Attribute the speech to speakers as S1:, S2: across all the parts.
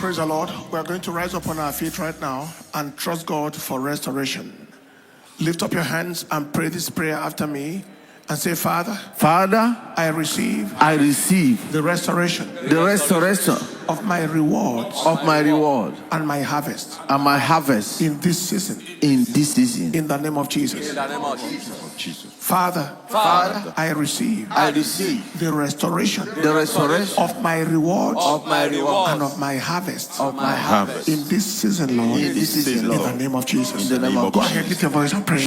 S1: Praise the Lord. We are going to rise up on our feet right now and trust God for restoration. Lift up your hands and pray this prayer after me and say, Father,
S2: I receive
S1: the restoration of my rewards and my harvest in this season. In the name of Jesus. Father, I receive the restoration of my rewards and of my harvest in this season, Lord. In the name of Jesus. Go ahead, lift your voice and pray.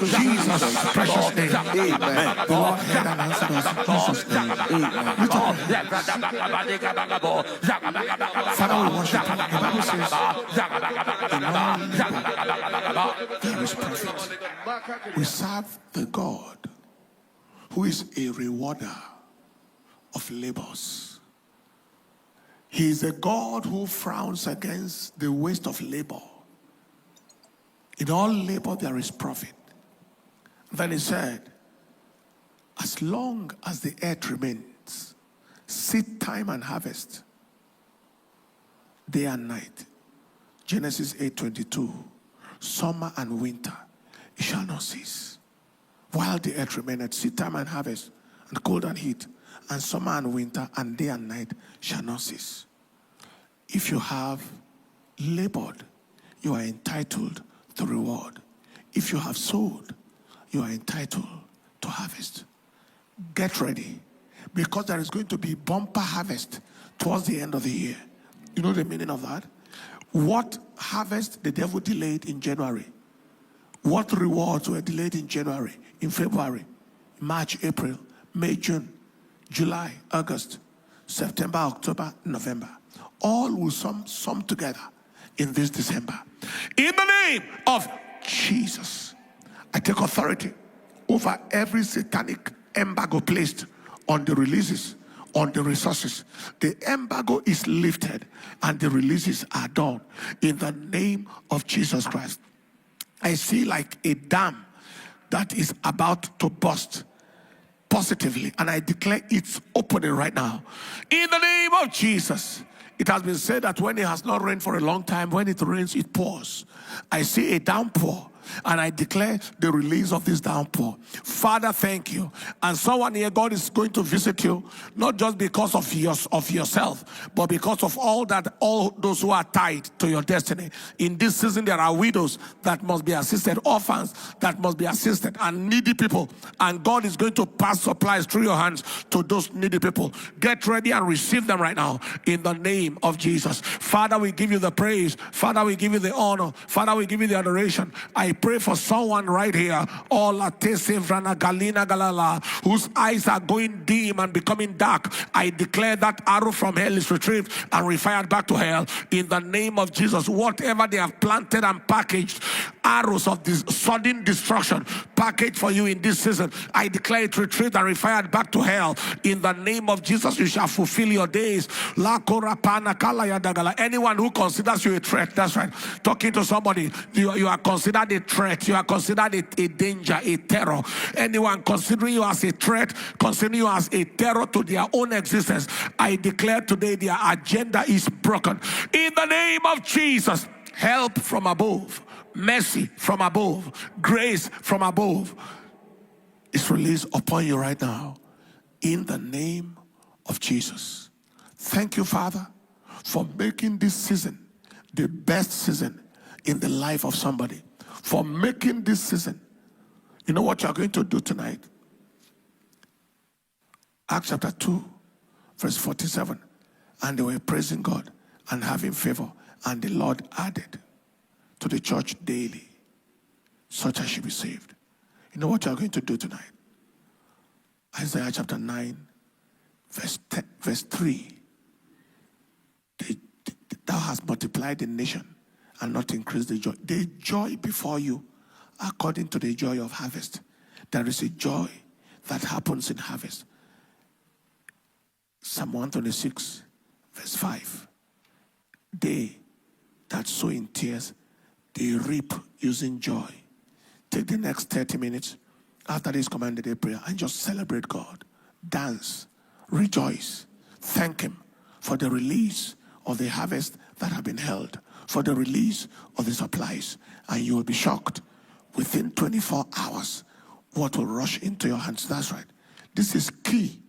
S2: Jesus' precious name. Amen. The Lord heard and answered us in Jesus' name. Amen. Father, we worship you. The Bible says, in all labor, there is profit. We serve the God who is a rewarder of labors. He is a God who frowns against the waste of labor. In all labor, there is profit. Then he said, as long as the earth remains, seed time and harvest, day and night. Genesis 8:22, summer and winter, it shall not cease. While the earth remaineth, seed time and harvest, and cold and heat, and summer and winter, and day and night shall not cease. If you have labored, you are entitled to reward. If you have sowed, you are entitled to harvest. Get ready, because there is going to be bumper harvest towards the end of the year. You know the meaning of that? What harvest the devil delayed in January? What rewards were delayed in January, in February, March, April, May, June, July, August, September, October, November? All will sum together in this December. In the name of Jesus, I take authority over every satanic embargo placed on the releases, on the resources. The embargo is lifted and the releases are done in the name of Jesus Christ. I see like a dam that is about to burst positively, and I declare it's opening right now in the name of Jesus. It has been said that when it has not rained for a long time, when it rains, it pours. I see a downpour, and I declare the release of this downpour. Father, thank you. And someone here, God is going to visit you, not just because of yourself, but because of all those who are tied to your destiny. In this season, there are widows that must be assisted, orphans that must be assisted, and needy people. And God is going to pass supplies through your hands to those needy people. Get ready and receive them right now in the name of Jesus. Father, we give you the praise. Father, we give you the honor. Father, we give you the adoration. I pray for someone right here, whose eyes are going dim and becoming dark. I declare that arrow from hell is retrieved and refired back to hell in the name of Jesus. Whatever they have planted and packaged, arrows of this sudden destruction packaged for you in this season, I declare it retrieved and refired back to hell in the name of Jesus. You shall fulfill your days. Anyone who considers you a threat, that's right, talking to somebody, you are considered a threat, you are considered a danger, a terror. Anyone considering you as a threat, considering you as a terror to their own existence, I declare today their agenda is broken in the name of Jesus. Help from above, mercy from above, grace from above is released upon you right now in the name of Jesus. Thank you, Father, for making this season the best season in the life of somebody. For making this season. You know what you're going to do tonight? Acts chapter 2, verse 47. And they were praising God and having favor. And the Lord added to the church daily such as should be saved. You know what you're going to do tonight? Isaiah chapter 9, verse 3. Thou hast multiplied the nation and not increased the joy. The joy before you, according to the joy of harvest. There is a joy that happens in harvest. Psalm 126, verse 5. They that sow in tears, they reap using joy.
S1: Take the next 30 minutes after this commanded day prayer and just celebrate God. Dance, rejoice, thank Him for the release of the harvest that have been held, for the release of the supplies. And you will be shocked within 24 hours what will rush into your hands. That's right. This is key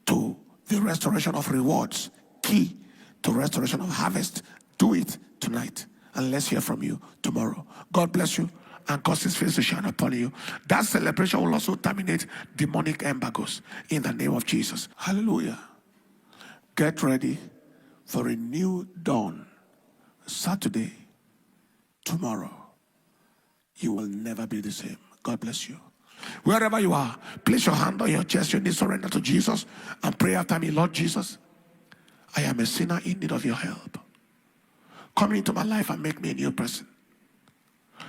S1: to the restoration of rewards, key to restoration of harvest. Do it tonight, and let's hear from you tomorrow. God bless you and cause His face to shine upon you. That celebration will also terminate demonic embargoes in the name of Jesus. Hallelujah. Get ready for a new dawn. Saturday, tomorrow. You will never be the same. God bless you. Wherever you are, place your hand on your chest. You need surrender to Jesus and pray after me. Lord Jesus, I am a sinner in need of your help. Come into my life and make me a new person.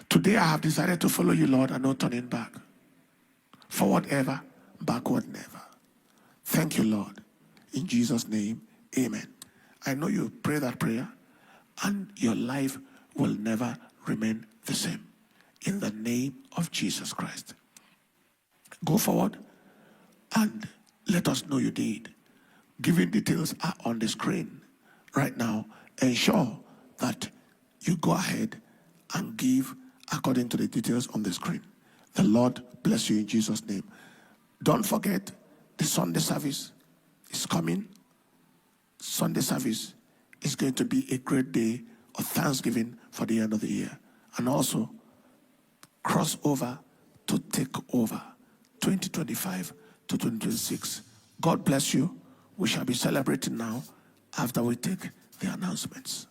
S1: Today I have decided to follow you, Lord, and no turning back. Forward ever, backward never. Thank you, Lord. In Jesus' name, amen. I know you pray that prayer and your life will never remain the same. In the name of Jesus Christ. Go forward and let us know you did. Giving details are on the screen right now. Ensure that you go ahead and give according to the details on the screen. The Lord bless you in Jesus' name. Don't forget the Sunday service is coming. Sunday service is going to be a great day of thanksgiving for the end of the year. And also cross over to take over 2025 to 2026. God bless you. We shall be celebrating now after we take the announcements.